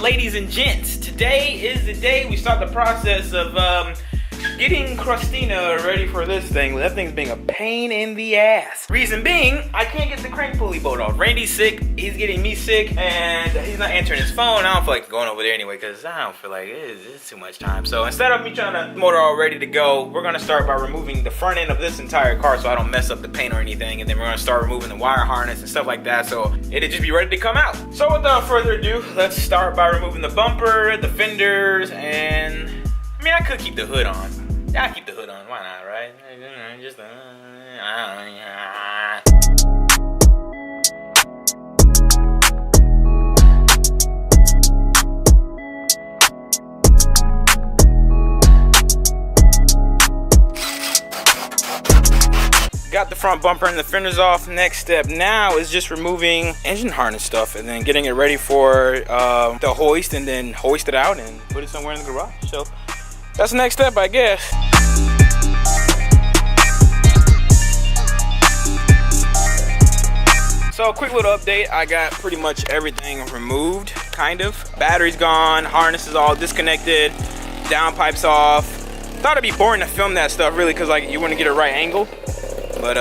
ladies and gents, today is the day we start the process of getting Crustina ready for this thing. That thing's being a pain in the ass. Reason being, I can't get the crank pulley bolt off. Randy's sick, he's getting me sick, and he's not answering his phone. I don't feel like going over there anyway, because I don't feel like it's too much time. So instead of me trying to motor all ready to go, we're gonna start by removing the front end of this entire car so I don't mess up the paint or anything, and then we're gonna start removing the wire harness and stuff like that, so it'll just be ready to come out. So without further ado, let's start by removing the bumper, the fenders, and I mean, I could keep the hood on. Yeah, I keep the hood on. Why not, right? Just got the front bumper and the fenders off. Next step now is just removing engine harness stuff and then getting it ready for the hoist, and then hoist it out and put it somewhere in the garage. So that's the next step, I guess. So quick little update, I got pretty much everything removed, kind of. Battery's gone, harness is all disconnected, downpipe's off. Thought it'd be boring to film that stuff really, cause like you wouldn't get a right angle. But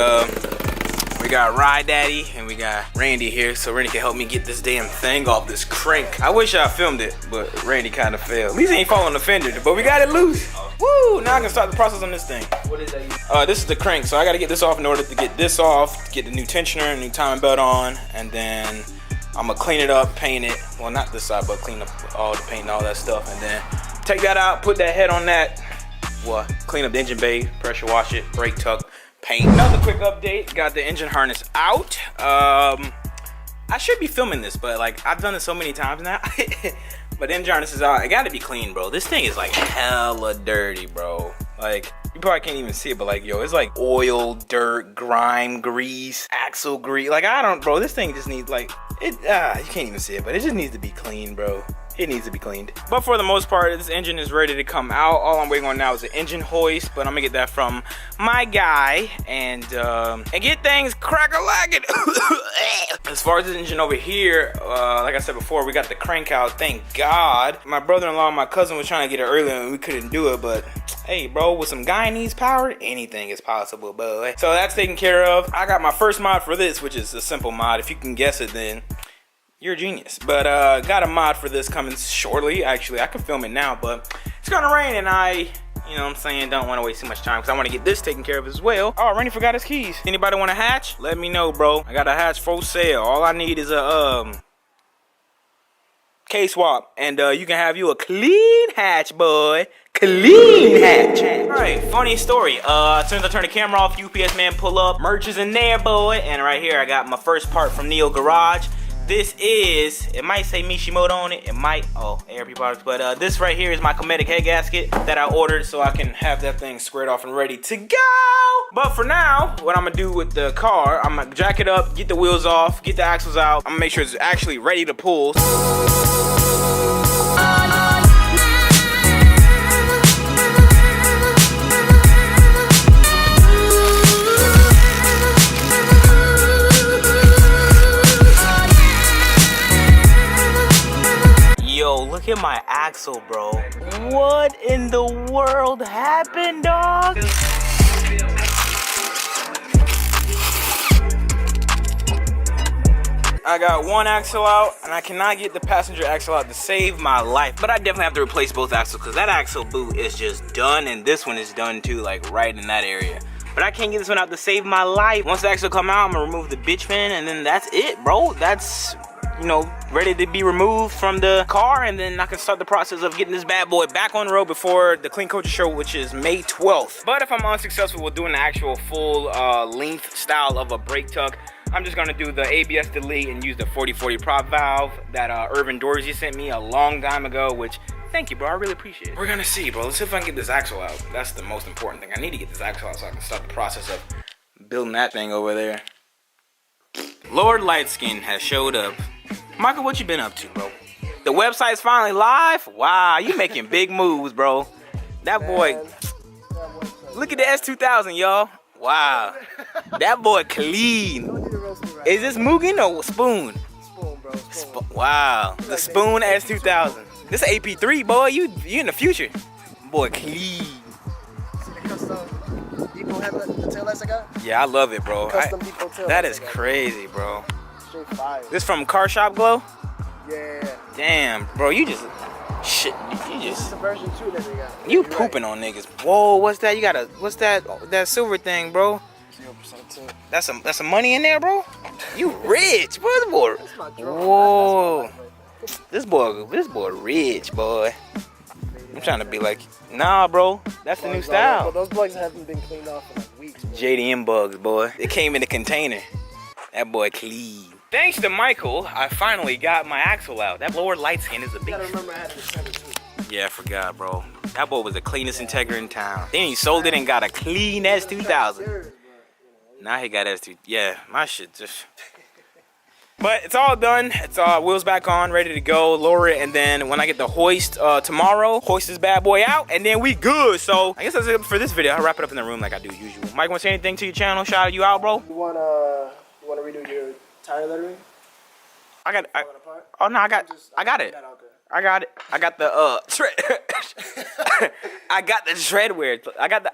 we got Ride Daddy and we got Randy here, so Randy can help me get this damn thing off this crank. I wish I filmed it, but Randy kind of failed. At least he ain't falling the fender, but we got it loose. Woo! Now I can start the process on this thing. What is that? This is the crank, so I gotta get this off in order to get this off, get the new tensioner and new timing belt on, and then I'm gonna clean it up, paint it. Well, not this side, but clean up all the paint and all that stuff, and then take that out, put that head on that. What? Clean up the engine bay, pressure wash it, brake tuck, paint. Another quick update, got the engine harness out. I should be filming this, but like I've done it so many times now. But the engine harness is out. It gotta be clean, bro. This thing is like hella dirty, bro. Like you probably can't even see it, but like yo, it's like oil, dirt, grime, grease, axle grease. Like I don't, bro. This thing just needs like it. You can't even see it, but it just needs to be clean, bro. It needs to be cleaned. But for the most part, this engine is ready to come out. All I'm waiting on now is the engine hoist, but I'm gonna get that from my guy and get things crack-a-lackin'. As far as this engine over here, like I said before, we got the crank out, thank God. My brother-in-law and my cousin was trying to get it earlier and we couldn't do it, but hey, bro, with some Guyanese power, anything is possible, boy. So that's taken care of. I got my first mod for this, which is a simple mod. If you can guess it, then you're a genius. But got a mod for this coming shortly. Actually, I can film it now, but it's gonna rain and I, you know what I'm saying, don't want to waste too much time because I want to get this taken care of as well. Oh, Randy forgot his keys. Anybody want a hatch? Let me know, bro. I got a hatch for sale. All I need is a K-swap, and you can have you a clean hatch, boy. Clean hatch. Alright, funny story. As soon as I turn the camera off, UPS man pull up. Merch is in there, boy. And right here, I got my first part from Neo Garage. This is, it might say Mishimoto on it, it might, ARP products, but this right here is my Cometic head gasket that I ordered so I can have that thing squared off and ready to go. But for now, what I'm gonna do with the car, I'm gonna jack it up, get the wheels off, get the axles out. I'm gonna make sure it's actually ready to pull. Look at my axle, bro. What in the world happened, dog? I got one axle out, and I cannot get the passenger axle out to save my life. But I definitely have to replace both axles, because that axle boot is just done, and this one is done too, like right in that area. But I can't get this one out to save my life. Once the axle come out, I'm gonna remove the bitch fin, and then that's it, bro. That's, you know, ready to be removed from the car, and then I can start the process of getting this bad boy back on the road before the Clean Culture Show, which is May 12th. But if I'm unsuccessful with doing the actual full length style of a brake tuck, I'm just gonna do the ABS delete and use the 40/40 prop valve that Irvin Dorsey sent me a long time ago, which, thank you, bro, I really appreciate it. We're gonna see, bro. Let's see if I can get this axle out. That's the most important thing. I need to get this axle out so I can start the process of building that thing over there. Lord Lightskin has showed up. Michael, what you been up to, bro? The website's finally live? Wow, you making big moves, bro. That boy, look at the S2000, y'all. Wow, that boy clean. Is this Mugen or spoon? Spoon. bro. Wow. The Spoon S2000. This is AP3, boy. You in the future. Boy, clean. See the custom depot headlight, the tail lights I got? Yeah, I love it, bro. Custom depot tail That lights is I got. crazy, bro. Straight fire. This from Car Shop Glow? Yeah. Damn, bro. You just... Shit. You This is just... the version 2 that they got. You You're pooping right. on niggas. Whoa, what's that? You got a... What's that? That silver thing, bro? 0% too. That's some money in there, bro? You rich, bro. This boy... That's my drone. Whoa. That's my This boy rich, boy. I'm trying to be like, nah, bro. That's the new style. Those bugs haven't been cleaned off in like weeks. Bro. JDM bugs, boy. It came in a container. That boy clean. Thanks to Michael, I finally got my axle out. That lower light skin is a You big... gotta remember I had an extender too. Yeah, I forgot, bro. That boy was the cleanest Integra in town. Then he sold it and got a clean S2000. Now he got S2. Yeah, my shit just... But it's all done. It's wheels back on, ready to go. Lower it, and then when I get the hoist tomorrow, hoist this bad boy out, and then we good. So I guess that's it for this video. I'll wrap it up in the room like I do usual. Mike, want to say anything to your channel? Shout you out, bro. You wanna redo your tire lettering? I got. Oh no, I got it. I got it. I got the I got the Tredwear. I got the.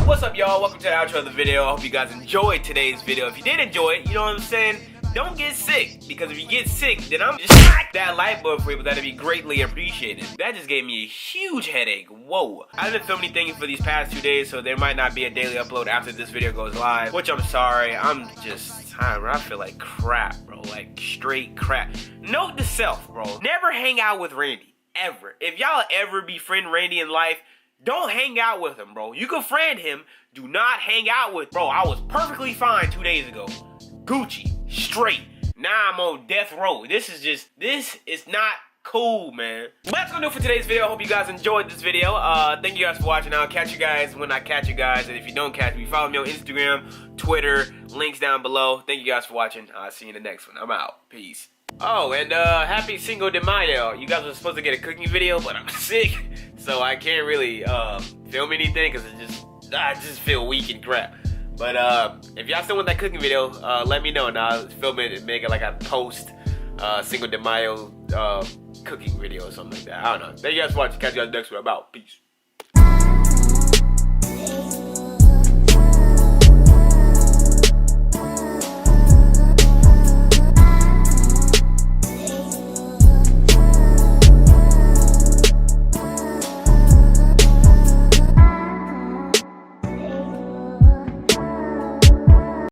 What's up, y'all? Welcome to the outro of the video. I hope you guys enjoyed today's video. If you did enjoy it, you know what I'm saying? Don't get sick, because if you get sick, then I'm just that light bulb for you, but that'd be greatly appreciated. That just gave me a huge headache. Whoa. I haven't filmed anything for these past 2 days, so there might not be a daily upload after this video goes live, which I'm sorry. I'm just tired, bro. I feel like crap, bro. Like straight crap. Note to self, bro. Never hang out with Randy. Ever. If y'all ever befriend Randy in life, don't hang out with him, bro. You can friend him. Do not hang out with... Bro, I was perfectly fine 2 days ago. Gucci. Straight. Now I'm on death row. This is not cool, man. But that's gonna do it for today's video. I hope you guys enjoyed this video. Thank you guys for watching. I'll catch you guys when I catch you guys. And if you don't catch me, follow me on Instagram, Twitter, links down below. Thank you guys for watching. I'll see you in the next one. I'm out. Peace. Oh, and happy Cinco de Mayo. You guys were supposed to get a cooking video, but I'm sick. So I can't really film anything because I just feel weak and crap. But if y'all still want that cooking video, let me know and I'll film it and make it like a post Cinco de Mayo cooking video or something like that. I don't know. Thank you guys for watching. Catch you guys next one. I'm out. Peace.